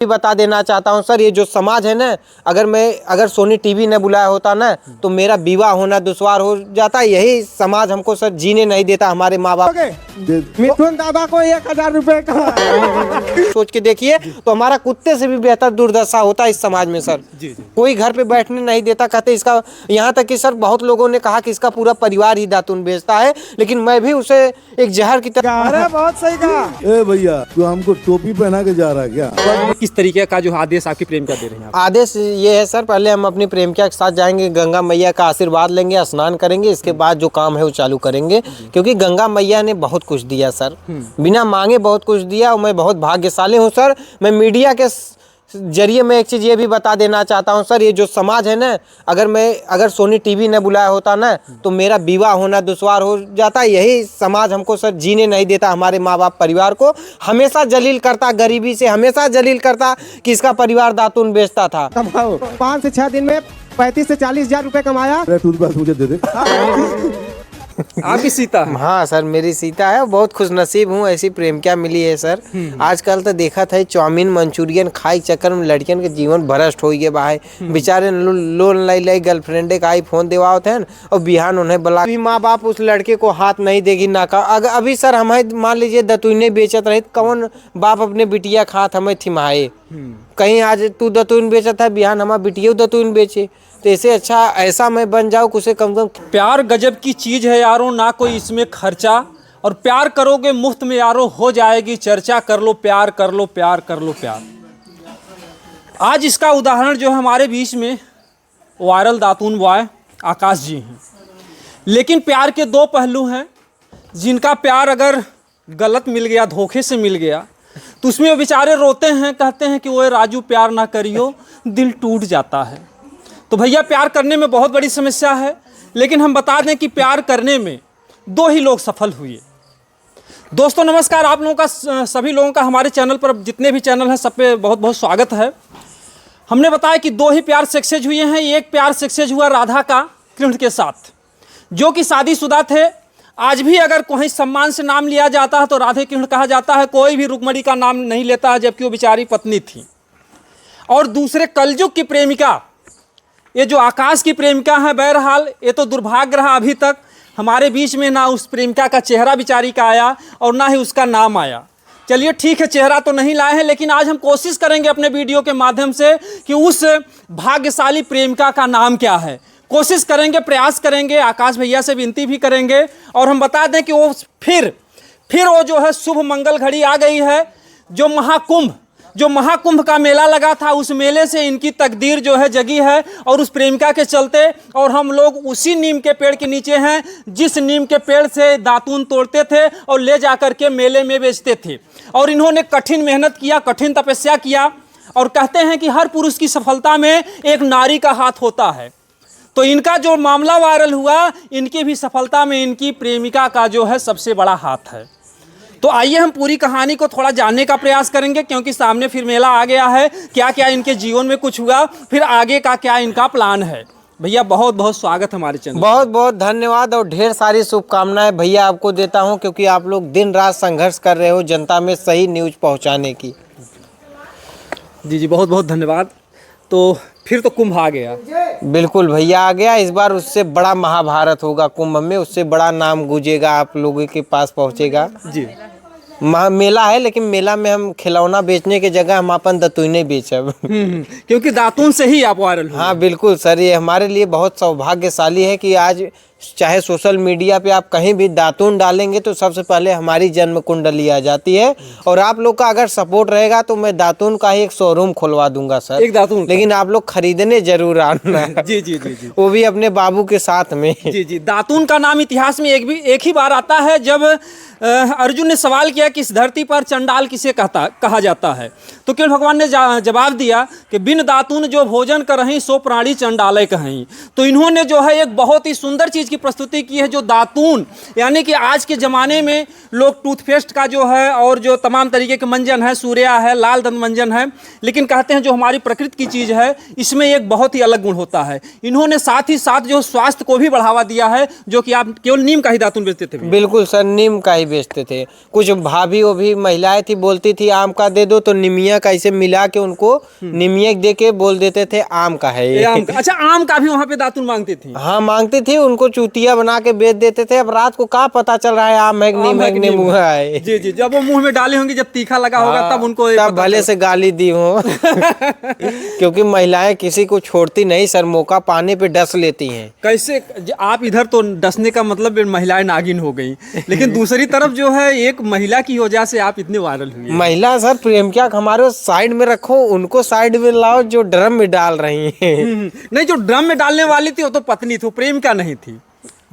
बता देना चाहता हूं सर, ये जो समाज है ना, अगर सोनी टीवी ने बुलाया होता ना तो मेरा विवाह होना दुश्वार हो जाता। यही समाज हमको सर जीने नहीं देता। हमारे माँ बाप मिथुन दादा को 1000 रुपए का सोच के देखिए तो हमारा कुत्ते से भी बेहतर दुर्दशा होता है इस समाज में सर। कोई घर पे बैठने नहीं देता, कहते इसका, यहाँ तक कि सर बहुत लोगों ने कहा कि इसका पूरा परिवार ही दातून बेचता है, लेकिन मैं भी उसे एक जहर की तरह। अरे बहुत सही कहा। ए भैया, तू हमको टोपी पहना के जा रहा है क्या? किस तरीके का जो आदेश आपकी प्रेमिका दे रही हैं? आदेश ये है सर, पहले हम अपनी प्रेमिका के साथ जाएंगे, गंगा मैया का आशीर्वाद लेंगे, स्नान करेंगे, इसके बाद जो काम है वो चालू करेंगे। क्योंकि गंगा मैया ने बहुत कुछ दिया सर, बिना मांगे बहुत कुछ दिया, और मैं बहुत भाग्यशाली हूँ सर। मैं मीडिया के जरिए मैं एक चीज़ ये भी बता देना चाहता हूँ सर, ये जो समाज है ना, अगर सोनी टीवी ने बुलाया होता ना तो मेरा विवाह होना दुश्वार हो जाता। यही समाज हमको सर जीने नहीं देता। हमारे माँ बाप परिवार को हमेशा जलील करता, गरीबी से हमेशा जलील करता कि इसका परिवार दातून बेचता था। 5 से 6 दिन में 35 से 40 हजार रुपए कमाया। टूथब्रश मुझे दे दे। आपकी सीता है? हाँ सर, मेरी सीता है, बहुत खुशनसीब हूँ, ऐसी प्रेमिका मिली है सर। आजकल तो देखा था चाउमीन मंचूरियन खाई चक्कर में लड़कियन के जीवन भ्रष्ट हो गए बाहर। बेचारे लोन लाई गर्लफ्रेंडे का आईफोन देवाओ थे और बिहान उन्हें बुला। अभी माँ बाप उस लड़के को हाथ नहीं देगी ना का। अगर अभी सर हमें मान लीजिए दतुइने बेचत रही, कौन बाप अपने बिटिया खात हमें थिमाए? कहीं आज तू दतुइन बेचत है, बिहान हमारा बिटिया दतुइन बेचे, तो इससे अच्छा ऐसा मैं बन जाऊँ कुछ कम से कम। प्यार गजब की चीज़ है यारों, ना कोई इसमें खर्चा, और प्यार करोगे मुफ्त में यारों हो जाएगी चर्चा। कर लो प्यार, कर लो प्यार, कर लो प्यार। आज इसका उदाहरण जो है हमारे बीच में वायरल दातून बॉय आकाश जी हैं। लेकिन प्यार के 2 पहलू हैं। जिनका प्यार अगर गलत मिल गया, धोखे से मिल गया, तो उसमें वो बेचारे रोते हैं, कहते हैं कि वो राजू प्यार ना करियो, दिल टूट जाता है। तो भैया प्यार करने में बहुत बड़ी समस्या है, लेकिन हम बता दें कि प्यार करने में 2 ही लोग सफल हुए। दोस्तों नमस्कार, आप लोगों का, सभी लोगों का हमारे चैनल पर, जितने भी चैनल हैं सब पे बहुत बहुत स्वागत है। हमने बताया कि 2 ही प्यार सक्सेस हुए हैं। एक प्यार सक्सेस हुआ राधा का कृष्ण के साथ, जो कि शादीशुदा थे। आज भी अगर कोई सम्मान से नाम लिया जाता है तो राधे कृष्ण कहा जाता है, कोई भी रुक्मणी का नाम नहीं लेता है, जबकि वो बेचारी पत्नी थी। और दूसरे कलयुग की प्रेमिका, ये जो आकाश की प्रेमिका है, बहरहाल ये तो दुर्भाग्य रहा, अभी तक हमारे बीच में ना उस प्रेमिका का चेहरा बेचारी का आया और ना ही उसका नाम आया। चलिए ठीक है, चेहरा तो नहीं लाए हैं, लेकिन आज हम कोशिश करेंगे अपने वीडियो के माध्यम से कि उस भाग्यशाली प्रेमिका का नाम क्या है। कोशिश करेंगे, प्रयास करेंगे, आकाश भैया से विनती भी करेंगे, और हम बता दें कि वो फिर वो जो है शुभ मंगल घड़ी आ गई है। जो महाकुंभ का मेला लगा था, उस मेले से इनकी तकदीर जो है जगी है, और उस प्रेमिका के चलते, और हम लोग उसी नीम के पेड़ के नीचे हैं जिस नीम के पेड़ से दातून तोड़ते थे और ले जाकर के मेले में बेचते थे। और इन्होंने कठिन मेहनत किया, कठिन तपस्या किया, और कहते हैं कि हर पुरुष की सफलता में एक नारी का हाथ होता है। तो इनका जो मामला वायरल हुआ, इनकी भी सफलता में इनकी प्रेमिका का जो है सबसे बड़ा हाथ है। तो आइए हम पूरी कहानी को थोड़ा जानने का प्रयास करेंगे, क्योंकि सामने फिर मेला आ गया है। क्या क्या इनके जीवन में कुछ हुआ, फिर आगे का क्या इनका प्लान है। भैया बहुत बहुत स्वागत हमारे चैनल। बहुत बहुत धन्यवाद और ढेर सारी शुभकामनाएं भैया आपको देता हूं, क्योंकि आप लोग दिन रात संघर्ष कर रहे हो जनता में सही न्यूज़ पहुंचाने की। जी बहुत बहुत धन्यवाद। तो फिर तो कुंभ आ गया। बिल्कुल भैया आ गया। इस बार उससे बड़ा महाभारत होगा कुंभ में, उससे बड़ा नाम गूंजेगा, आप लोगों के पास पहुंचेगा जी। मेला है, लेकिन मेला में हम खिलौना बेचने की जगह हम अपन दतुइने बेचब। क्योंकि दातून से ही आप वायरल हुए। हाँ बिल्कुल सर, ये हमारे लिए बहुत सौभाग्यशाली है कि आज चाहे सोशल मीडिया पे आप कहीं भी दातून डालेंगे तो सबसे पहले हमारी जन्म कुंडली आ जाती है। और आप लोग का अगर सपोर्ट रहेगा तो मैं दातून का ही एक शोरूम खुलवा दूंगा सर, एक दातून, लेकिन आप लोग खरीदने जरूर आना। जी जी जी जी, वो भी अपने बाबू के साथ में। जी जी। दातून का नाम इतिहास में एक ही बार आता है, जब अर्जुन ने सवाल किया कि इस धरती पर चंडाल किसे कहा जाता है, तो कृष्ण भगवान ने जवाब दिया कि बिन दातून जो भोजन करहीं सो प्राणी चंडालय कहीं। तो इन्होंने जो है एक बहुत ही सुंदर चीज़ की प्रस्तुति की है, जो दातून, यानी कि आज के ज़माने में लोग टूथपेस्ट का जो है और जो तमाम तरीके के मंजन है, सूर्या है, लाल दंत मंजन है, लेकिन कहते हैं जो हमारी प्रकृति की चीज़ है इसमें एक बहुत ही अलग गुण होता है। इन्होंने साथ ही साथ जो स्वास्थ्य को भी बढ़ावा दिया है, जो कि आप केवल नीम का ही दातून बेचते थे। बिल्कुल सर, नीम का ही बेचते थे। कुछ भाभी वो भी महिलाएं थी, बोलती थी आम का दे दो तो निमिया अदरक ऐसे मिला के उनको निमियक दे के बोल देते थे आम का है ये ये। आम का, अच्छा आम का भी वहाँ पे दातुन मांगती थी। हाँ मांगते थे, उनको चूतिया बना के बेच देते थे। अब रात को कहाँ पता चल रहा है आम है कि आम है कि नहीं नहीं मुँह है। जी जी, जब वो मुंह में डाले होंगे, जब तीखा लगा होगा तब उनको तब भले से गाली दी हो क्योंकि महिलाएं किसी को छोड़ती नहीं सर, मौका पाने पे डस लेती हैं। कैसे आप इधर तो डसने का मतलब महिलाएं नागिन हो गई, लेकिन दूसरी तरफ जो है एक महिला की वजह से आप इतने वायरल हुए। महिला सर प्रेम क्या हमारे साइड में रखो, उनको साइड में लाओ जो ड्रम में डाल रही हैं। नहीं, जो ड्रम में डालने वाली थी वो तो पत्नी थी, प्रेम क्या नहीं थी।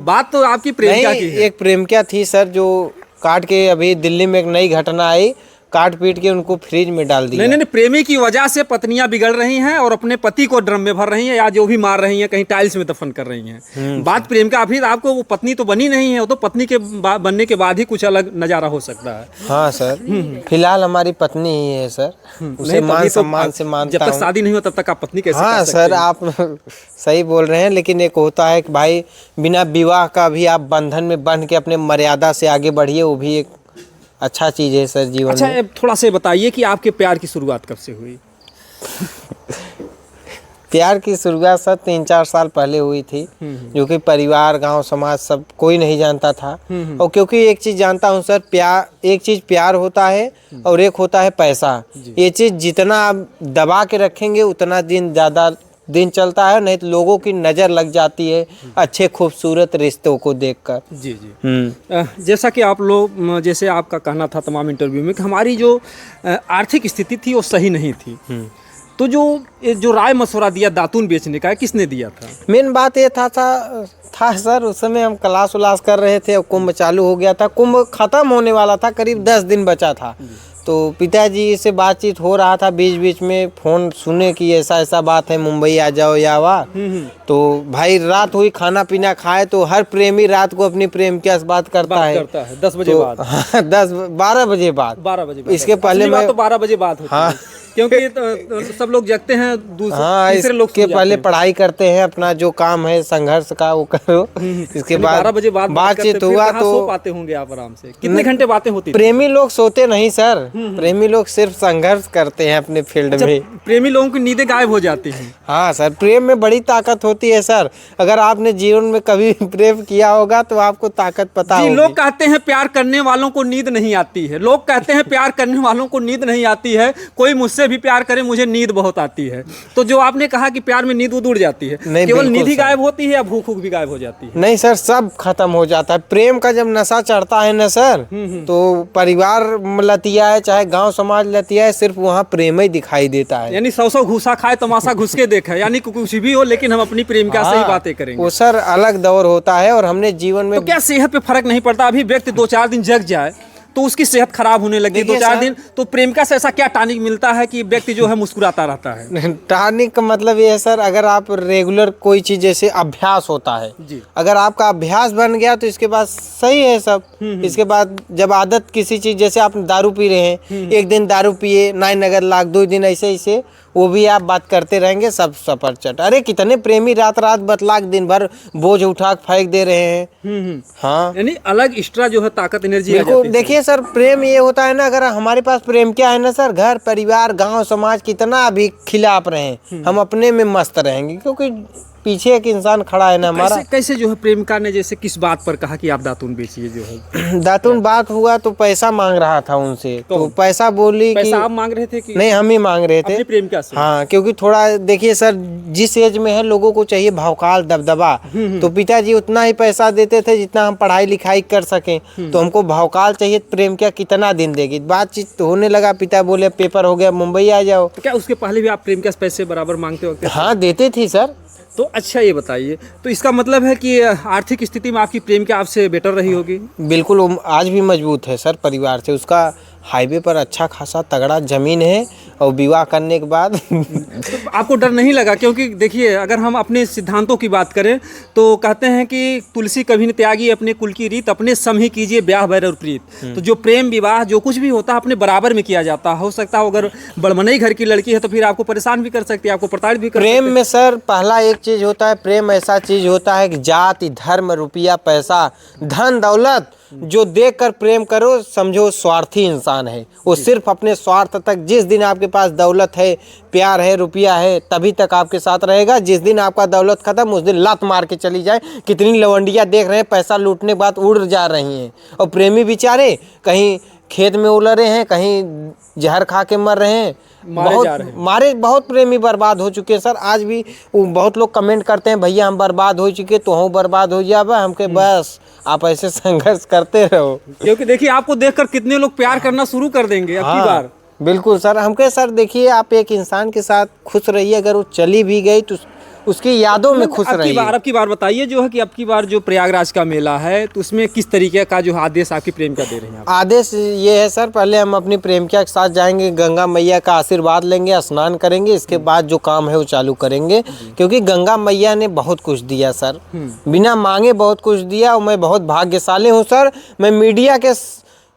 बात तो आपकी प्रेम क्या की है। एक प्रेम क्या थी सर, जो काट के अभी दिल्ली में एक नई घटना आई, काट पीट के उनको फ्रिज में डाल दिया। नहीं, प्रेमी की वजह से पत्नियां बिगड़ रही हैं और अपने पति को ड्रम में भर रही हैं या जो भी मार रही हैं, कहीं टाइल्स में दफन कर रही हैं। बात प्रेम का, अभी आपको वो पत्नी तो बनी नहीं है, वो तो पत्नी के बनने के बाद ही कुछ अलग नजारा हो सकता है। हाँ सर, फिलहाल हमारी पत्नी ही है सर, उसे मान सम्मान से मानता जब तक हूँ। शादी नहीं हो तब तक आप पत्नी कैसे हाँ कह सकते सर, हैं? आप सही बोल रहे हैं, लेकिन एक होता है कि भाई बिना विवाह का भी आप बंधन में बंध के अपने मर्यादा से आगे बढ़िए, वो भी एक अच्छा चीज है सर जीवन अच्छा, में। थोड़ा से बताइए कि आपके प्यार की शुरुआत कब से हुई? प्यार की शुरुआत सर 3-4 साल पहले हुई थी, जो कि परिवार गांव समाज सब कोई नहीं जानता था। और क्योंकि एक चीज जानता हूं सर, प्यार एक चीज प्यार होता है और एक होता है पैसा। ये चीज जितना आप दबा के रखेंगे उतना दिन ज़्यादा दिन चलता है, नहीं तो लोगों की नज़र लग जाती है अच्छे खूबसूरत रिश्तों को देखकर। जी जी। जैसा कि आप लोग, जैसे आपका कहना था तमाम इंटरव्यू में कि हमारी जो आर्थिक स्थिति थी वो सही नहीं थी, तो जो राय मशवरा दिया दातून बेचने का, किसने दिया था? मेन बात ये था सर, उस समय हम क्लास उलास कर रहे थे और कुंभ चालू हो गया था, कुंभ खत्म होने वाला था, करीब 10 दिन बचा था। तो पिताजी से बातचीत हो रहा था, बीच बीच में फोन सुने कि ऐसा ऐसा बात है, मुंबई आ जाओ या वाह। तो भाई रात हुई, खाना पीना खाए, तो हर प्रेमी रात को अपनी प्रेम की बात करता है 10 बजे तो, बाद। हाँ, 12 बजे बाद। 12 बजे बाद। इसके पहले मैं तो 12 बजे बाद होती है, क्योंकि तो सब लोग जगते हैं, तीसरे लोग इसके पहले पढ़ाई करते हैं, अपना जो काम है संघर्ष का वो करो। इसके बाद 12 बजे बाद बातचीत हुआ तो सो पाते होंगे आप आराम से। कितने घंटे बातें होती? प्रेमी लोग सोते नहीं सर, प्रेमी लोग सिर्फ संघर्ष करते हैं अपने फील्ड में। प्रेमी लोगों की नींदें गायब हो जाती हैं। हाँ सर, प्रेम में बड़ी ताकत होती है सर। अगर आपने जीवन में कभी प्रेम किया होगा तो आपको ताकत पता होगी। लोग कहते हैं प्यार करने वालों को नींद नहीं आती है, लोग कहते हैं प्यार करने वालों को नींद नहीं आती है, कोई मुझसे भी प्यार करे मुझे नींद बहुत आती है। तो जो आपने कहा कि प्यार में नींद उड़ जाती है, केवल नींद ही गायब होती है या भूख भी गायब हो जाती है? नहीं सर, सब खत्म हो जाता है। प्रेम का जब नशा चढ़ता है ना सर, तो परिवार लतिया है, चाहे गांव समाज लतिया है, सिर्फ वहाँ प्रेम ही दिखाई देता है। यानी 100 घुसा खाए तमाशा घुस के देखे, यानी कुछ भी हो लेकिन हम अपनी प्रेमिका से ही बातें करेंगे। वो सर अलग दौर होता है। और हमने जीवन में तो क्या सेहत पे फर्क नहीं पड़ता? अभी व्यक्ति 2-4 दिन जग जाए तो उसकी सेहत खराब होने लगी, 2-4 दिन, तो प्रेमिका से ऐसा क्या टॉनिक मिलता है कि व्यक्ति जो है मुस्कुराता रहता है? टॉनिक का मतलब ये है सर, अगर आप रेगुलर कोई चीज, जैसे अभ्यास होता है जी। अगर आपका अभ्यास बन गया तो इसके बाद सही है सब। इसके बाद जब आदत किसी चीज, जैसे आप दारू पी रहे हैं, एक दिन दारू पिए 9 नगर लाख, 2 दिन ऐसे वो भी आप बात करते रहेंगे, सब सपर चट। अरे कितने प्रेमी रात रात बतलाक दिन भर बोझ उठा फेंक दे रहे हैं। हाँ, यानी अलग एक्स्ट्रा जो है ताकत एनर्जी बिल्कुल। देखिए सर, प्रेम ये होता है ना, अगर हमारे पास प्रेम क्या है ना सर, घर परिवार गांव समाज कितना भी खिलाफ रहे, हम अपने में मस्त रहेंगे, क्योंकि पीछे एक इंसान खड़ा है ना हमारा। कैसे जो है प्रेमिका ने जैसे किस बात पर कहा कि आप दातून बेचिए जो है? दातून बात हुआ तो पैसा मांग रहा था उनसे, तो पैसा बोली कि पैसा आप मांग रहे थे कि नहीं, हम ही मांग रहे थे अपनी प्रेमिका से? हाँ, क्योंकि थोड़ा देखिए सर, जिस एज में है लोगों को चाहिए भौकाल दबदबा, तो पिताजी उतना ही पैसा देते थे जितना हम पढ़ाई लिखाई कर सकें। तो हमको भौकाल चाहिए, प्रेम क्या कितना दिन देगी। बातचीत होने लगा, पिता बोले पेपर हो गया, मुंबई आ जाओ। तो क्या उसके पहले भी आप प्रेमिका से पैसे बराबर मांगते हो? हाँ, देते थी सर। तो अच्छा ये बताइए, तो इसका मतलब है कि आर्थिक स्थिति में आपकी प्रेमिका आपसे बेटर रही होगी? बिल्कुल, वो आज भी मजबूत है सर परिवार से। उसका हाईवे पर अच्छा खासा तगड़ा जमीन है, और विवाह करने के बाद तो आपको डर नहीं लगा? क्योंकि देखिए, अगर हम अपने सिद्धांतों की बात करें तो कहते हैं कि तुलसी कभी न त्यागी अपने कुल की रीत, अपने सम ही कीजिए ब्याह बैर और प्रीत। तो जो प्रेम विवाह जो कुछ भी होता है अपने बराबर में किया जाता है। हो सकता है अगर बड़मनई घर की लड़की है तो फिर आपको परेशान भी कर सकती है, आपको प्रताड़ित भी कर सकती है। प्रेम में सर पहला एक चीज होता है, प्रेम ऐसा चीज होता है कि जाति धर्म रुपया पैसा धन दौलत जो देखकर प्रेम करो समझो स्वार्थी इंसान है। वो सिर्फ अपने स्वार्थ तक, जिस दिन आपके पास दौलत है, प्यार है, रुपया है, तभी तक आपके साथ रहेगा। जिस दिन आपका दौलत खत्म उस दिन लात मार के चली जाए। कितनी लवंडियाँ देख रहे हैं पैसा लूटने के बाद उड़ जा रही हैं, और प्रेमी बेचारे कहीं खेत में उलरे हैं, कहीं जहर खा के मर रहे हैं, बहुत प्रेमी बर्बाद हो चुके हैं सर। आज भी बहुत लोग कमेंट करते हैं भैया हम बर्बाद हो चुके, तो हम बर्बाद हो जाए हमके, बस आप ऐसे संघर्ष करते रहो। क्योंकि देखिए आपको देखकर कितने लोग प्यार करना शुरू कर देंगे अब की बार। बिल्कुल सर, हमके सर देखिए आप एक इंसान के साथ खुश रहिए, अगर वो चली भी गई तो उसकी यादों में खुश रहिए। अब की बार बताइए जो है कि अब की बार जो प्रयागराज का मेला है तो उसमें किस तरीके का जो आदेश आपकी प्रेमिका दे रहे हैं आप? आदेश ये है सर, पहले हम अपनी प्रेमिका के साथ जाएंगे, गंगा मैया का आशीर्वाद लेंगे, स्नान करेंगे, इसके बाद जो काम है वो चालू करेंगे। क्योंकि गंगा मैया ने बहुत कुछ दिया सर, बिना मांगे बहुत कुछ दिया, और मैं बहुत भाग्यशाली हूँ सर। मैं मीडिया के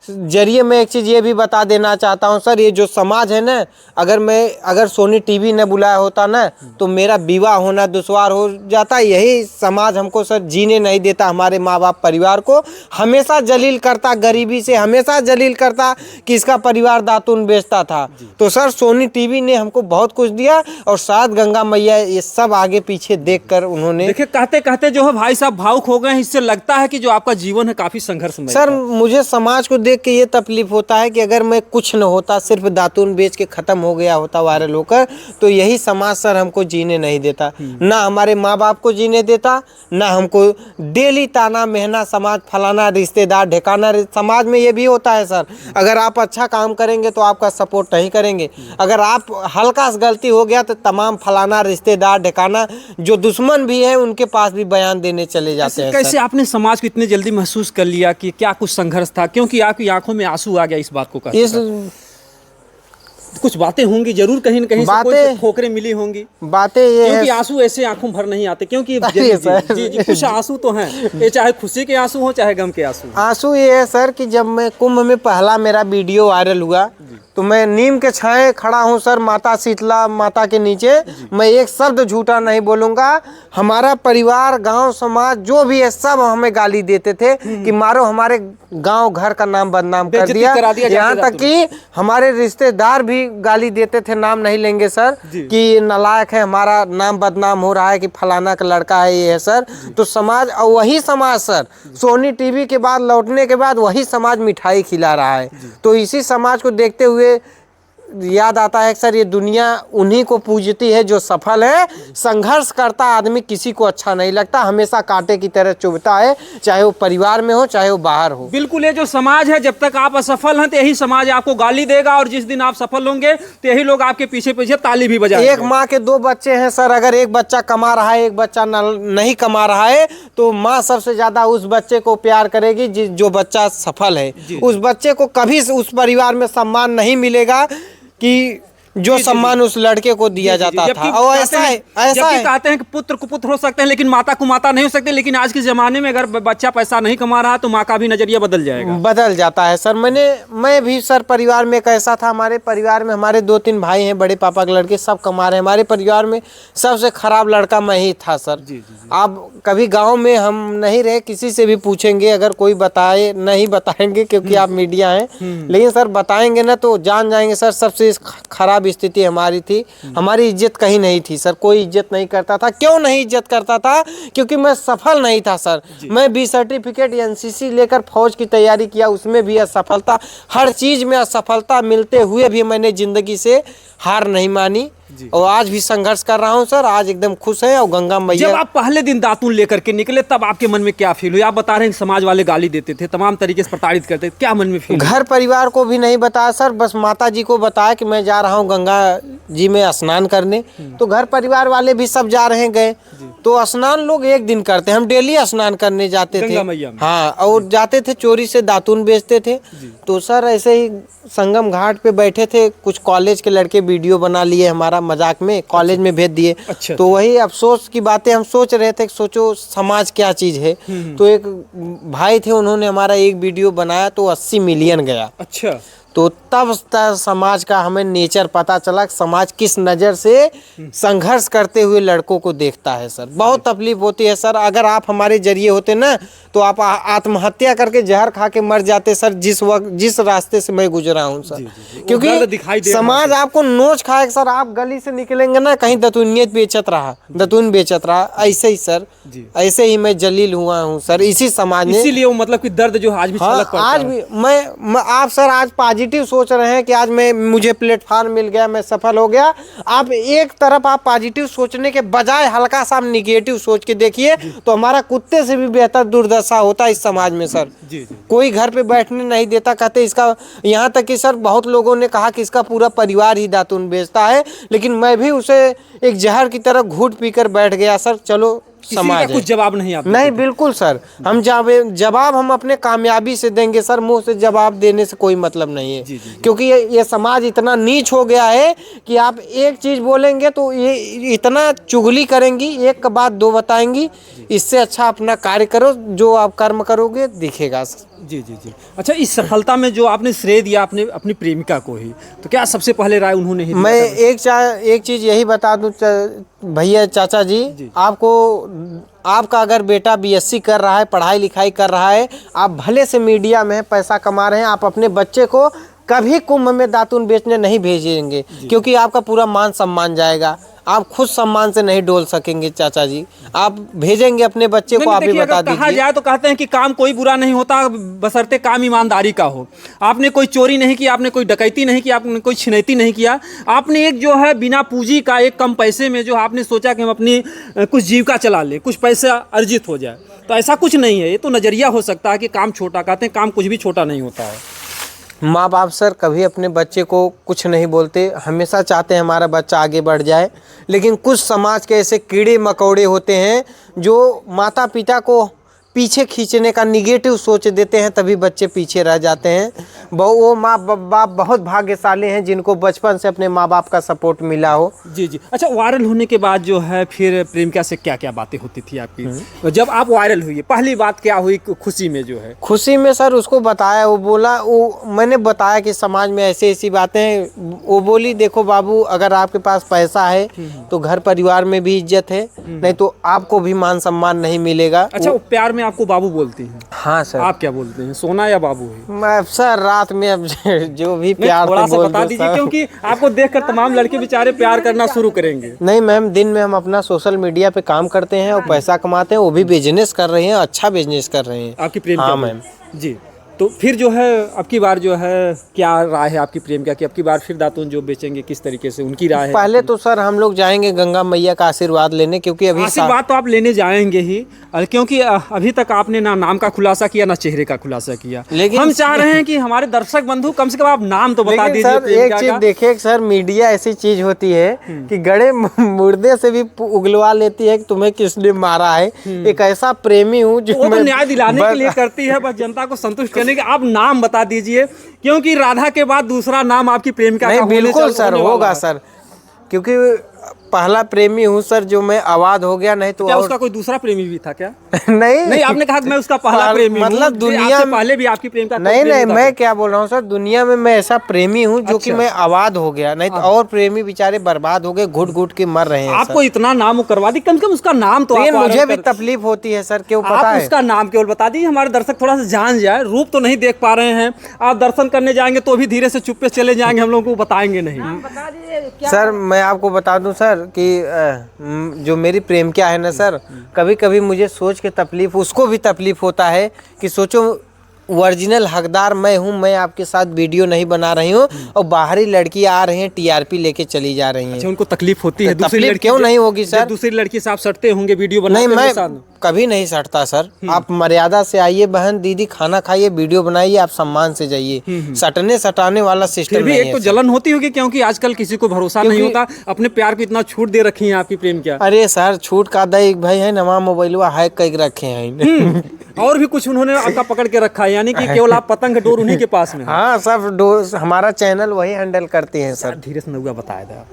जरिए मैं एक चीज़ ये भी बता देना चाहता हूँ सर, ये जो समाज है ना, अगर सोनी टीवी ने बुलाया होता ना तो मेरा विवाह होना दुश्वार हो जाता। यही समाज हमको सर जीने नहीं देता, हमारे माँ बाप परिवार को हमेशा जलील करता, गरीबी से हमेशा जलील करता कि इसका परिवार दातून बेचता था। तो सर सोनी टीवी ने हमको बहुत कुछ दिया, और शायद गंगा मैया ये सब आगे पीछे देख कर उन्होंने, देखिए कहते कहते जो है भाई साहब भावुक हो गए हैं। इससे लगता है कि जो आपका जीवन है काफ़ी संघर्षमय। सर मुझे समाज को देख के ये तकलीफ होता है कि अगर मैं कुछ न होता, सिर्फ दातून बेच के ख़त्म हो गया होता वायरल होकर, तो यही समाज सर हमको जीने नहीं देता, ना हमारे माँ बाप को जीने देता, ना हमको डेली ताना मेहना समाज फलाना रिश्तेदार ढेकाना। समाज में ये भी होता है सर, अगर आप अच्छा काम करेंगे तो आपका सपोर्ट नहीं करेंगे, अगर आप हल्का सा गलती हो गया तो तमाम फलाना रिश्तेदार ढेकाना जो दुश्मन भी है उनके पास भी बयान देने चले जाते हैं। कैसे आपने समाज को इतने जल्दी महसूस कर लिया कि क्या कुछ संघर्ष था? क्योंकि आपकी आंखों में आंसू आ गया इस बात को कहकर। कुछ बातें होंगी जरूर, कहीं न कहीं से ठोकरें मिली होंगी। बातें ये क्योंकि आंसू ऐसे आंखों भर नहीं आते, क्योंकि जी कुछ आंसू तो हैं, ये चाहे खुशी के आंसू हो चाहे गम के आंसू। आंसू ये है सर कि जब मैं कुंभ में पहला मेरा वीडियो वायरल हुआ तो मैं नीम के छाए खड़ा हूँ सर, माता शीतला माता के नीचे, मैं एक शब्द झूठा नहीं बोलूँगा। हमारा परिवार, गांव, समाज जो भी है सब हमें गाली देते थे कि मारो, हमारे गांव घर का नाम बदनाम कर दिया। यहाँ तक कि हमारे रिश्तेदार भी गाली देते थे, नाम नहीं लेंगे सर, कि नालायक है, हमारा नाम बदनाम हो रहा है कि फलाना का लड़का है ये है सर। तो समाज, और वही समाज सर सोनी टीवी के बाद लौटने के बाद वही समाज मिठाई खिला रहा है। तो इसी समाज को देखते हुए याद आता है सर, ये दुनिया उन्हीं को पूजती है जो सफल है। संघर्ष करता आदमी किसी को अच्छा नहीं लगता, हमेशा कांटे की तरह चुभता है, चाहे वो परिवार में हो चाहे वो बाहर हो। बिल्कुल, ये जो समाज है जब तक आप असफल हैं तो यही समाज आपको गाली देगा, और जिस दिन आप सफल होंगे तो यही लोग आपके पीछे पीछे ताली भी बजाएंगे। एक माँ के दो बच्चे हैं सर, अगर एक बच्चा कमा रहा है एक बच्चा नहीं कमा रहा है तो माँ सबसे ज्यादा उस बच्चे को प्यार करेगी जो बच्चा सफल है। उस बच्चे को कभी उस परिवार में सम्मान नहीं मिलेगा कि जो सम्मान उस लड़के को दिया जाता था। और ऐसा है, कहते हैं कि पुत्र कुपुत्र हो सकते हैं लेकिन माता कुमाता नहीं हो सकते। लेकिन आज के ज़माने में अगर बच्चा पैसा नहीं कमा रहा तो माँ का भी नज़रिया बदल जाएगा, बदल जाता है सर। मैं भी सर परिवार में कैसा था, हमारे परिवार में हमारे 2-3 भाई हैं, बड़े पापा के लड़के सब कमा रहे हैं। हमारे परिवार में सबसे खराब लड़का मैं ही था सर। आप कभी गाँव में हम नहीं रहे, किसी से भी पूछेंगे अगर कोई बताए, नहीं बताएंगे क्योंकि आप मीडिया हैं, लेकिन सर बताएंगे ना तो जान जाएंगे सर सबसे खराब स्थिति हमारी थी। हमारी इज्जत कहीं नहीं थी सर, कोई इज्जत नहीं करता था। क्यों नहीं इज्जत करता था? क्योंकि मैं सफल नहीं था सर। मैं 20 सर्टिफिकेट एनसीसी लेकर फौज की तैयारी किया, उसमें भी असफलता, हर चीज में असफलता मिलते हुए भी मैंने जिंदगी से हार नहीं मानी, और आज भी संघर्ष कर रहा हूं सर। आज एकदम खुश है। और गंगा मैया, जब आप पहले दिन दातून लेकर के निकले तब आपके मन में क्या फील हुआ? आप बता रहे हैं समाज वाले गाली देते थे, तमाम तरीके से प्रताड़ित करते थे, क्या मन में फील? घर परिवार को भी नहीं बताया सर, बस माता जी को बताया कि मैं जा रहा हूँ गंगा जी में स्नान करने। तो घर परिवार वाले भी सब जा रहे गए। तो स्नान लोग एक दिन करते हैं, हम डेली स्नान करने जाते थे। हाँ, और जाते थे चोरी से दातून बेचते थे। तो सर ऐसे ही संगम घाट पे बैठे थे, कुछ कॉलेज के लड़के वीडियो बना लिए हमारा मजाक में, कॉलेज में भेज दिए। अच्छा। तो वही अफसोस की बातें हम सोच रहे थे कि सोचो समाज क्या चीज है। तो एक भाई थे, उन्होंने हमारा एक वीडियो बनाया तो 80 मिलियन गया। अच्छा। तो तब समाज का हमें नेचर पता चला कि समाज किस नज़र से संघर्ष करते हुए लड़कों को देखता है सर। बहुत तकलीफ होती है सर। अगर आप हमारे जरिए होते ना तो आप आत्महत्या करके जहर खा के मर जाते सर, जिस रास्ते से मैं गुजरा हूँ सर। क्योंकि समाज आपको नोच खाएगा सर। आप गली से निकलेंगे ना, कहीं दतुनियत दतून बेचत रहा, ऐसे ही सर, ऐसे ही मैं जलील हुआ हूँ सर इसी समाज ने। इसीलिए वो मतलब कि दर्द जो आज भी हाँ, छलक पड़ता आज भी मैं आप सर आज पॉजिटिव सोच रहे हैं कि आज मुझे प्लेटफॉर्म मिल गया, मैं सफल हो गया। आप एक तरफ आप पॉजिटिव सोचने के बजाय हल्का सा निगेटिव सोच के देखिए तो हमारा कुत्ते से भी बेहतर दुर्दशा होता है इस समाज में सर। कोई घर पे बैठने नहीं देता, कहते इसका, यहाँ तक कि सर बहुत लोगों ने कहा कि इसका पूरा परिवार ही दातून बेचता है, लेकिन मैं भी उसे एक जहर की तरह घूंट पीकर बैठ गया सर। चलो समाज का कुछ जवाब नहीं आता। नहीं, बिल्कुल सर। हम जवाब हम अपने कामयाबी से देंगे सर, मुंह से जवाब देने से कोई मतलब नहीं है। क्योंकि ये समाज इतना नीच हो गया है कि आप एक चीज बोलेंगे तो ये इतना चुगली करेंगी, एक के बाद दो बताएंगी। इससे अच्छा अपना कार्य करो, जो आप कर्म करोगे दिखेगा सर। जी। अच्छा, इस सफलता में जो आपने श्रेय दिया आपने अपनी प्रेमिका को ही, तो क्या सबसे पहले राय उन्होंने ही दिया? मैं एक चीज़ यही बता दूं भैया चाचा जी, आपका अगर बेटा बीएससी कर रहा है, पढ़ाई लिखाई कर रहा है, आप भले से मीडिया में पैसा कमा रहे हैं, आप अपने बच्चे को कभी कुंभ में दातून बेचने नहीं भेजेंगे, क्योंकि आपका पूरा मान सम्मान जाएगा। आप खुद सम्मान से नहीं डोल सकेंगे चाचा जी। आप भेजेंगे अपने बच्चे को, आप ही बता दीजिए। कहा जाए तो कहते हैं कि काम कोई बुरा नहीं होता बशर्ते काम ईमानदारी का हो। आपने कोई चोरी नहीं की, आपने कोई डकैती नहीं की, आपने कोई छिनैती नहीं किया। आपने एक जो है बिना पूंजी का, एक कम पैसे में जो आपने सोचा कि हम अपनी कुछ जीविका चला लें, कुछ पैसा अर्जित हो जाए। तो ऐसा कुछ नहीं है, ये तो नज़रिया हो सकता है कि काम छोटा, कहते हैं काम कुछ भी छोटा नहीं होता है। माँ बाप सर कभी अपने बच्चे को कुछ नहीं बोलते, हमेशा चाहते हैं हमारा बच्चा आगे बढ़ जाए। लेकिन कुछ समाज के ऐसे कीड़े मकोड़े होते हैं जो माता पिता को पीछे खींचने का निगेटिव सोच देते हैं, तभी बच्चे पीछे रह जाते हैं। वो माँ बाप बहुत भाग्यशाली हैं जिनको बचपन से अपने माँ बाप का सपोर्ट मिला हो। जी। अच्छा, वायरल होने के बाद जो है फिर प्रेमिका से क्या क्या बातें होती थी आपकी? जब आप वायरल हुई, पहली बात क्या हुई खुशी में? जो है खुशी में सर उसको बताया, वो बोला, मैंने बताया कि समाज में ऐसी ऐसी बातें हैं। वो बोली देखो बाबू, अगर आपके पास पैसा है तो घर परिवार में भी इज्जत है, नहीं तो आपको भी मान सम्मान नहीं मिलेगा। अच्छा, प्यार में आपको बाबू बोलती हैं? हाँ सर। आप क्या बोलते हैं, सोना या बाबू है? मैं सर रात में अब जो भी प्यार थोड़ा सा बता दीजिए, क्योंकि आपको देखकर तमाम लड़के बेचारे प्यार करना शुरू करेंगे। नहीं मैम, दिन में हम अपना सोशल मीडिया पे काम करते हैं और पैसा कमाते हैं। वो भी बिजनेस कर रहे हैं, अच्छा बिजनेस कर रहे हैं। आपकी प्रेमिका? हाँ मैम जी। तो फिर जो है अब की बार जो है क्या राय है आपकी प्रेमिका की? अब की बार फिर दातून जो बेचेंगे किस तरीके से, उनकी राय है? पहले तो सर हम लोग जाएंगे गंगा मैया का आशीर्वाद लेने, क्योंकि अभी आशीर्वाद तो आप लेने जाएंगे ही, क्योंकि अभी तक आपने ना नाम का खुलासा किया ना चेहरे का खुलासा किया। लेकिन हम चाह रहे हैं कि हमारे दर्शक बंधु कम से कम आप नाम तो बता दीजिए। सर एक चीज देखिए सर, मीडिया ऐसी चीज होती है कि गड़े मुर्दे से भी उगलवा लेती है कि तुम्हें किसने मारा है। एक ऐसा प्रेमी हूँ जो न्याय दिलाने के लिए करती है, बस जनता को संतुष्ट करने के। आप नाम बता दीजिए, क्योंकि राधा के बाद दूसरा नाम आपकी प्रेमिका का होने बिल्कुल सर होगा सर, क्योंकि पहला प्रेमी हूँ सर जो मैं आवाज हो गया। नहीं तो क्या उसका कोई दूसरा प्रेमी भी था क्या? नहीं, आपने कहा कि मैं उसका पहला प्रेमी मतलब दुनिया में पहले भी आपकी प्रेमिका? नहीं, मैं क्या बोल रहा हूँ सर, दुनिया में मैं ऐसा प्रेमी हूँ जो कि मैं आवाज हो गया। नहीं तो और प्रेमी बेचारे बर्बाद हो गए, घुट घुट के मर रहे हैं। आपको इतना नाम करवा दी, कम से कम उसका नाम तो मुझे भी तकलीफ होती है सर, क्यों पता है? उसका नाम केवल बता दीजिए, हमारे दर्शक थोड़ा सा जान जाए। रूप तो नहीं देख पा रहे हैं, आप दर्शन करने जाएंगे तो भी धीरे से चुप्पे चले जाएंगे, हम लोग को बताएंगे नहीं। सर मैं आपको बता दूं सर कि जो मेरी प्रेमिका है ना सर, कभी कभी मुझे सोच के तकलीफ, उसको भी तकलीफ होता है कि सोचो ओरिजिनल हकदार मैं हूँ, मैं आपके साथ वीडियो नहीं बना रही हूँ और बाहरी लड़कियाँ आ रही हैं टीआरपी लेके चली जा रही हैं। अच्छा, उनको तकलीफ होती है? दूसरी लड़की क्यों नहीं होगी सर? दूसरी लड़की से आप सटते होंगे वीडियो बनाते? नहीं, मैं कभी नहीं सटता सर। आप मर्यादा से आइए बहन दीदी, खाना खाइए, वीडियो बनाइए, आप सम्मान से जाइए। सटने सटाने वाला सिस्टम नहीं है। एक तो जलन होती होगी, क्योंकि आजकल किसी को भरोसा नहीं होता। अपने प्यार को इतना छूट दे रखी है आपकी प्रेमिका। अरे सर छूट का दई भाई है, नवा मोबाइल हैक करके रखे हैं। और भी कुछ उन्होंने आपका पकड़ के रखा है, यानी कि केवल आप पतंग डोर उन्हीं के पास में? हाँ सब डोर हमारा चैनल वही हैंडल करते हैं सर। धीरे से नौगा बताया था।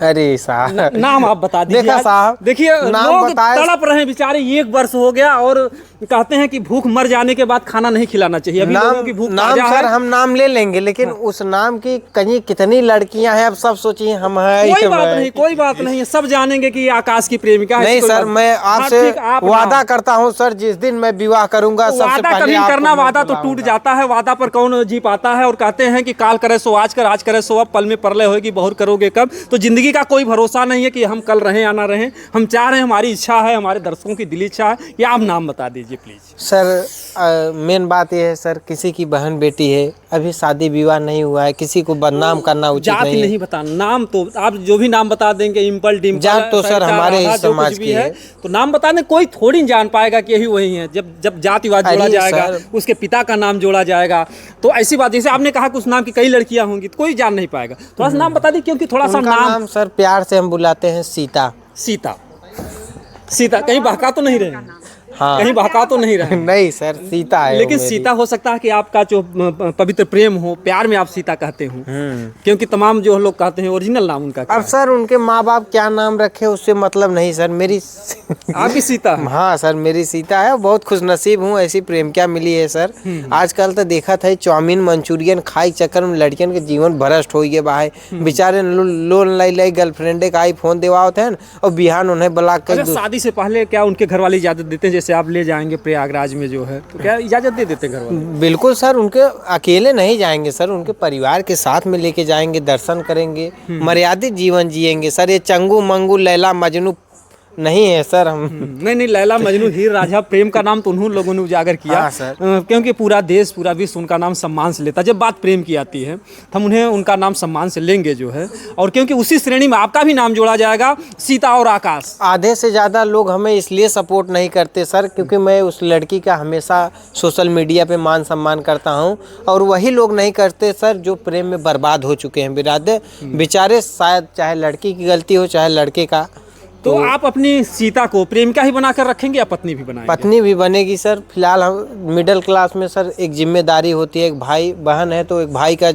अरे साहब नाम आप बता दीजिए। देखा साहब, देखिए नाम लोग बताए। तड़प रहे हैं बेचारे, 1 वर्ष हो गया और कहते हैं कि भूख मर जाने के बाद खाना नहीं खिलाना चाहिए। अभी लोगों की भूख नाम ताजा सर है। हम नाम ले लेंगे, लेकिन उस नाम की कहीं कितनी लड़कियां हैं, अब सब सोचिए हम है कोई हम बात है। नहीं, कोई बात नहीं है, सब जानेंगे कि ये आकाश की प्रेमिका है। नहीं इसको सर, बात- मैं हाँ, आपसे ठीक, आप वादा नाम- करता हूं सर, जिस दिन मैं विवाह करूंगा सबसे वादा पहले कभी आपको करना, मैं वादा तो टूट बुलाऊंगा। जाता है, वादा पर कौन जी पाता है। और कहते हैं कि काल करे सो आज कर, आज करे सो अब, पल में परलय होगी बहुत करोगे कब। तो जिंदगी का कोई भरोसा नहीं है कि हम कल रहें या ना रहें। हम चाह रहे हैं, हमारी इच्छा है, हमारे दर्शकों की दिली इच्छा है कि आप नाम बता दीजिए प्लीज। सर मेन बात यह है सर, किसी की बहन बेटी है, अभी शादी विवाह नहीं हुआ है, किसी को बदनाम करना उचित जाति नहीं है। नहीं बताना, नाम तो आप जो भी नाम बता देंगे, इम्पल डिम्पल जात तो सर सरिता, हमारे ही राधा, जो समाज कुछ भी की है। तो नाम बताने कोई थोड़ी जान पाएगा कि यही वही है। जब जातिवाद जोड़ा अरे जाएगा, सर। उसके पिता का नाम जोड़ा जाएगा, तो ऐसी बात, जैसे आपने कहा कि उस नाम की कई लड़कियां होंगी, तो कोई जान नहीं पाएगा। थोड़ा सा नाम बता दी, क्योंकि थोड़ा सा उनका नाम सर प्यार से हम बुलाते हैं सीता। सीता। सीता कहीं बहका तो नहीं रहे हैं? हाँ कहीं बहका तो नहीं रहे हैं? नहीं सर, सीता है लेकिन वो मेरी। सीता हो सकता है कि आपका जो पवित्र प्रेम हो, प्यार में आप सीता कहते हो, क्योंकि तमाम जो लोग कहते हैं ओरिजिनल नाम उनका क्या अब सर उनके माँ बाप क्या नाम रखे उससे मतलब नहीं सर, मेरी है? आपकी सीता है। हाँ सर मेरी सीता है, बहुत खुशनसीब हूँ, ऐसी प्रेमिका मिली है सर। आजकल तो देखा था चाउमीन मंचूरियन खाई चक्कर में लड़कियन के जीवन भ्रष्ट हो गए बाहर। बेचारे लोन लाई लाई गर्लफ्रेंड का आईफोन देवाते हैं और बिहान उन्हें ब्लॉक कर अच्छा, शादी से पहले क्या उनके घर वाले इजाजत देते हैं? जैसे आप ले जाएंगे प्रयागराज में जो है, तो क्या इजाजत दे देते हैं घर वाले? बिल्कुल सर, उनके अकेले नहीं जाएंगे सर, उनके परिवार के साथ में लेके जाएंगे, दर्शन करेंगे, मर्यादित जीवन जिएंगे सर। ये चंगू मंगू लैला मजनू नहीं है सर हम। नहीं नहीं, लैला मजनू हीर राझा प्रेम का नाम तो उन्होंने लोगों ने उजागर किया। हाँ, सर। क्योंकि पूरा देश पूरा विश्व उनका नाम सम्मान से लेता है। जब बात प्रेम की आती है तो हम उन्हें उनका नाम सम्मान से लेंगे जो है, और क्योंकि उसी श्रेणी में आपका भी नाम जोड़ा जाएगा, सीता और आकाश। आधे से ज़्यादा लोग हमें इसलिए सपोर्ट नहीं करते सर, क्योंकि मैं उस लड़की का हमेशा सोशल मीडिया पे मान सम्मान करता हूं, और वही लोग नहीं करते सर जो प्रेम में बर्बाद हो चुके हैं बिरादर बेचारे। शायद चाहे लड़की की गलती हो चाहे लड़के का। तो आप अपनी सीता को प्रेमिका ही बनाकर रखेंगे या पत्नी भी बनाएंगे? पत्नी भी बनेगी सर। फिलहाल हम मिडिल क्लास में सर एक जिम्मेदारी होती है, एक भाई बहन है तो एक भाई का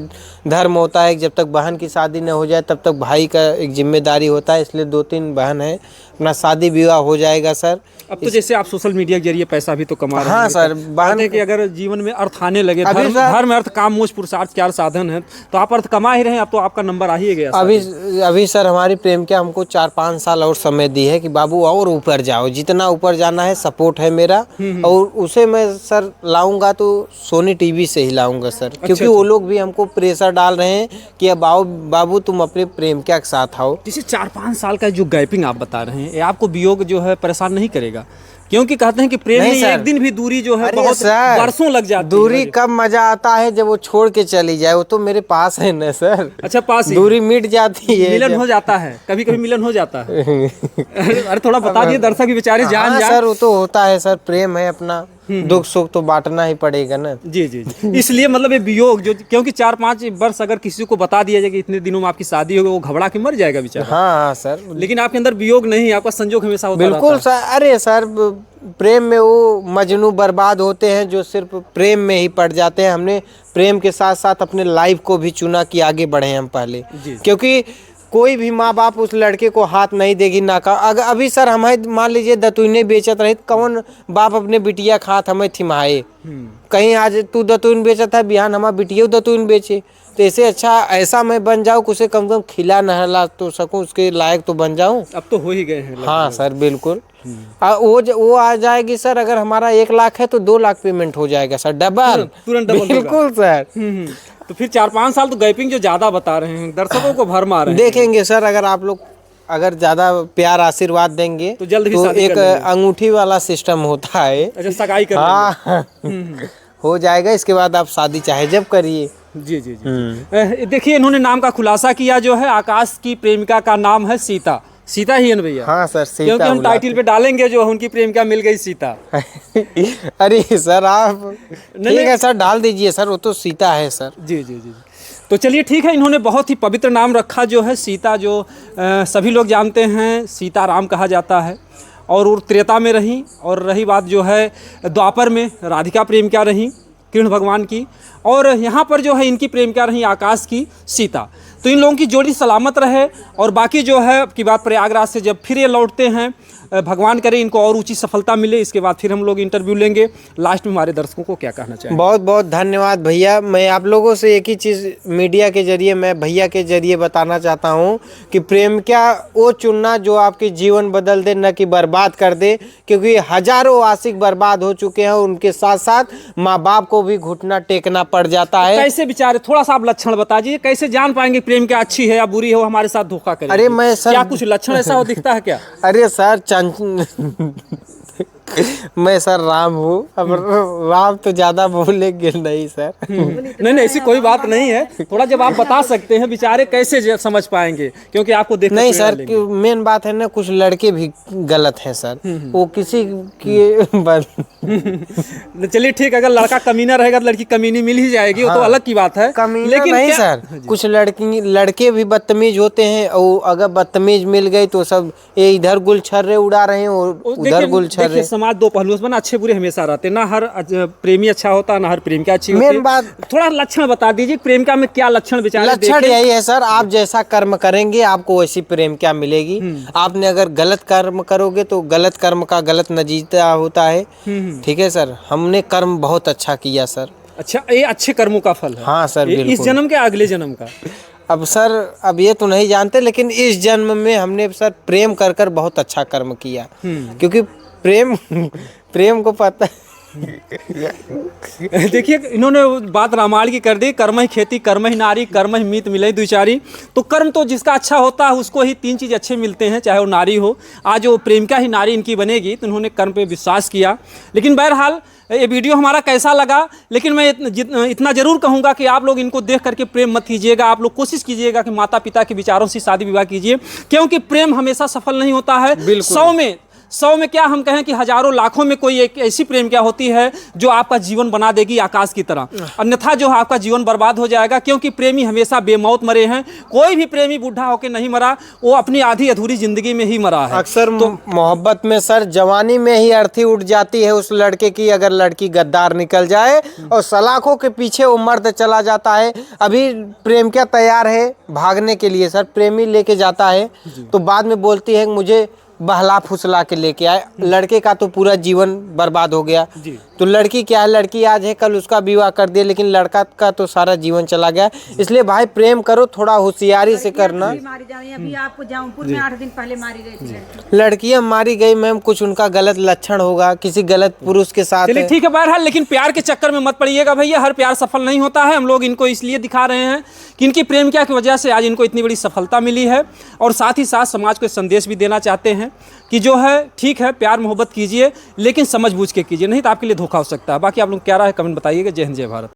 धर्म होता है, जब तक बहन की शादी न हो जाए तब तक भाई का एक जिम्मेदारी होता है, इसलिए 2-3 बहन है, अपना शादी विवाह हो जाएगा सर। अब तो जैसे आप सोशल मीडिया के जरिए पैसा भी तो कमा रहे हैं। हाँ सर, कहते कि अगर जीवन में अर्थ आने लगे, अभी सर- धर्म अर्थ काम मोक्ष पुरुषार्थ 4 साधन है, तो आप अर्थ कमा ही रहे हैं। अब तो आपका नंबर आ ही गया। अभी सर हमारी प्रेमिका हमको 4-5 साल और समय दी है कि बाबू और ऊपर जाओ, जितना ऊपर जाना है सपोर्ट है मेरा, और उसे मैं सर लाऊंगा तो सोनी टीवी से ही लाऊंगा सर, क्योंकि वो लोग भी हमको प्रेशर डाल रहे हैं कि अब आओ बाबू तुम अपने प्रेमिका के साथ आओ। जैसे 4-5 साल का जो गैपिंग आप बता रहे हैं, ये आपको वियोग जो है परेशान नहीं करेगा? क्योंकि कहते हैं कि प्रेम नहीं में सर। एक दिन भी दूरी जो है अरे बहुत सर, वर्षों लग जाती है। दूरी कब मजा आता है जब वो छोड़ के चली जाए, वो तो मेरे पास है ना सर। अच्छा, पास ही दूरी मिट जाती है मिलन जब- हो जाता है, कभी कभी मिलन हो जाता है। अरे थोड़ा बता दिए दर्शक भी बेचारे जान हाँ जान। सर, वो तो होता है सर, प्रेम है अपना, दुख सुख तो बांटना ही पड़ेगा ना। जी जी जी। इसलिए मतलब ये वियोग जो, क्योंकि 4-5 वर्ष अगर किसी को बता दिया जाए कि इतने दिनों में आपकी शादी होगी, वो घबरा के मर जाएगा बेचारा। हाँ सर, लेकिन आपके अंदर वियोग नहीं, आपका संजोग हमेशा होता बिल्कुल रहता है। सर। अरे सर प्रेम में वो मजनू बर्बाद होते हैं जो सिर्फ प्रेम में ही पड़ जाते हैं। हमने प्रेम के साथ साथ अपने लाइफ को भी चुना कि आगे बढ़े हम पहले, जी। क्योंकि कोई भी माँ बाप उस लड़के को हाथ नहीं देगी ना का। अगर अभी सर हमें मान लीजिए दतुइने बेचत रहे, कौन बाप अपने बिटिया का हाथ हमें थिमाए? कहीं आज तू दतुइन बेचत है, बिहान हमारा बिटिया दतुइन बेचे, तो इससे अच्छा ऐसा मैं बन जाऊँ कि उसे कम से कम खिला नहला तो सकूँ, उसके लायक तो बन जाऊँ। अब तो हो ही गए हैं लगभग। हाँ सर बिल्कुल। वो आ जाएगी सर, अगर हमारा 1 लाख है तो 2 लाख पेमेंट हो जाएगा सर, डबल। तुरंत डबल होगा। बिल्कुल सर। तो फिर 4-5 साल तो गैपिंग जो ज्यादा बता रहे हैं, दर्शकों को भर मार रहे हैं। देखेंगे सर, अगर आप लोग अगर ज्यादा प्यार आशीर्वाद देंगे तो जल्द ही तो शादी एक कर लेंगे। अंगूठी वाला सिस्टम होता है। अच्छा, सगाई कर हाँ हो जाएगा, इसके बाद आप शादी चाहे जब करिए। जी जी जी। देखिए इन्होंने नाम का खुलासा किया जो है, आकाश की प्रेमिका का नाम है सीता। सीता ही है ना भैया? हाँ सर, सीता क्योंकि हम बुलाते टाइटल पे डालेंगे जो है उनकी प्रेमिका मिल गई सीता। अरे सर आप ठीक है सर, डाल दीजिए सर, वो तो सीता है सर। जी जी जी। तो चलिए ठीक है, इन्होंने बहुत ही पवित्र नाम रखा जो है सीता, जो सभी लोग जानते हैं सीता राम कहा जाता है, और वो त्रेता में रही। और रही बात जो है द्वापर में राधिका प्रेमिका रही कृष्ण भगवान की, और यहाँ पर जो है इनकी प्रेमिका रही आकाश की सीता। तो इन लोगों की जोड़ी सलामत रहे और बाकी जो है की बात प्रयागराज से जब फिर ये लौटते हैं, भगवान करे इनको और ऊंची सफलता मिले। इसके बाद फिर हम लोग इंटरव्यू लेंगे। लास्ट में हमारे दर्शकों को क्या कहना चाहिए? बहुत बहुत धन्यवाद भैया। मैं आप लोगों से एक ही चीज़ मीडिया के जरिए, मैं भैया के जरिए बताना चाहता हूँ कि प्रेम क्या वो चुनना जो आपके जीवन बदल दे, न कि बर्बाद कर दे, क्योंकि हजारों आशिक बर्बाद हो चुके हैं। उनके साथ साथ माँ बाप को भी घुटना टेकना पड़ जाता है। कैसे बेचारे, थोड़ा सा आप लक्षण बता दीजिए, कैसे जान पाएंगे प्रेम क्या अच्छी है या बुरी है, वो हमारे साथ धोखा करे? अरे मैं सर, क्या कुछ लक्षण ऐसा हो दिखता है क्या? अरे सर मैं सर राम हूँ। अब राम तो ज्यादा बोलेंगे नहीं सर। नहीं ऐसी कोई बात नहीं है। थोड़ा जब आप बता सकते हैं, बेचारे कैसे समझ पाएंगे, क्योंकि आपको देखना नहीं सर, मेन बात है ना, कुछ लड़के भी गलत हैं सर। वो किसी की चलिए ठीक है, अगर लड़का कमीना रहेगा तो लड़की कमीनी मिल ही जाएगी। वो तो अलग की बात है। लेकिन नहीं सर, कुछ लड़के भी बदतमीज होते हैं, और अगर बदतमीज मिल गई तो सब ये इधर गुलछर्रे उड़ा रहे हैं और उधर गुलछर्रे। समाज दो पहलुओं से बना, अच्छे बुरे हमेशा रहते हैं। ना हर प्रेमी अच्छा होता, ना हर प्रेमिका अच्छी होती है। मेन बात, थोड़ा लक्षण बता दीजिए, प्रेमिका में क्या लक्षण बेचारे? लक्षण यही है सर, आप जैसा कर्म करेंगे आपको वैसी प्रेमिका मिलेगी। आपने अगर गलत कर्म करोगे तो गलत कर्म का गलत नतीजा होता है। ठीक है सर, हमने कर्म बहुत अच्छा किया सर। अच्छा, ये अच्छे कर्मों का फल है? हाँ सर, बिल्कुल। इस जन्म के अगले जन्म का? अब सर, अब ये तो नहीं जानते, लेकिन इस जन्म में हमने सर प्रेम कर कर बहुत अच्छा कर्म किया। क्योंकि प्रेम को पता देखिए, इन्होंने बात रामायण की कर दी, कर्म ही खेती, कर्म ही नारी, कर्म ही मीत मिले द्विचारी। तो कर्म तो जिसका अच्छा होता है उसको ही तीन चीज़ अच्छे मिलते हैं, चाहे वो नारी हो। आज वो प्रेमिका ही नारी इनकी बनेगी, तो उन्होंने कर्म पे विश्वास किया। लेकिन बहरहाल ये वीडियो हमारा कैसा लगा, लेकिन मैं इतना ज़रूर कहूँगा कि आप लोग इनको देख करके प्रेम मत कीजिएगा। आप लोग कोशिश कीजिएगा कि माता पिता के विचारों से शादी विवाह कीजिए, क्योंकि प्रेम हमेशा सफल नहीं होता है। 100 में क्या हम कहें कि हजारों लाखों में कोई एक ऐसी प्रेम क्या होती है जो आपका जीवन बना देगी आकाश की तरह, अन्यथा जो है आपका जीवन बर्बाद हो जाएगा। क्योंकि प्रेमी हमेशा बेमौत मरे हैं। कोई भी प्रेमी बूढ़ा होकर नहीं मरा, वो अपनी आधी अधूरी जिंदगी में ही मरा है। अक्सर तो मोहब्बत में सर जवानी में ही अर्थी उठ जाती है उस लड़के की, अगर लड़की गद्दार निकल जाए और सलाखों के पीछे वो मर्द चला जाता है। अभी प्रेम क्या तैयार है भागने के लिए सर, प्रेमी लेके जाता है तो बाद में बोलती है मुझे बहला फुसला के लेके आए। लड़के का तो पूरा जीवन बर्बाद हो गया। तो लड़की क्या है, लड़की आज है कल उसका विवाह कर दिया, लेकिन लड़का का तो सारा जीवन चला गया। इसलिए भाई प्रेम करो, थोड़ा होशियारी से करना। अभी आपको जौनपुर में 8 दिन पहले मारी गई थी लड़कियां मारी गई मैम, कुछ उनका गलत लक्षण होगा, किसी गलत पुरुष के साथ। चलिए ठीक है, बहरहाल लेकिन प्यार के चक्कर में मत पड़िएगा भैया। हर प्यार सफल नहीं होता है। हम लोग इनको इसलिए दिखा रहे हैं कि इनकी प्रेमिका की वजह से आज इनको इतनी बड़ी सफलता मिली है, और साथ ही साथ समाज को संदेश भी देना चाहते हैं कि जो है ठीक है, प्यार मोहब्बत कीजिए, लेकिन समझ बूझ के कीजिए, नहीं तो आपके लिए धोखा हो सकता है। बाकी आप लोग क्या राय है कमेंट बताइएगा। जय हिंद, जय भारत।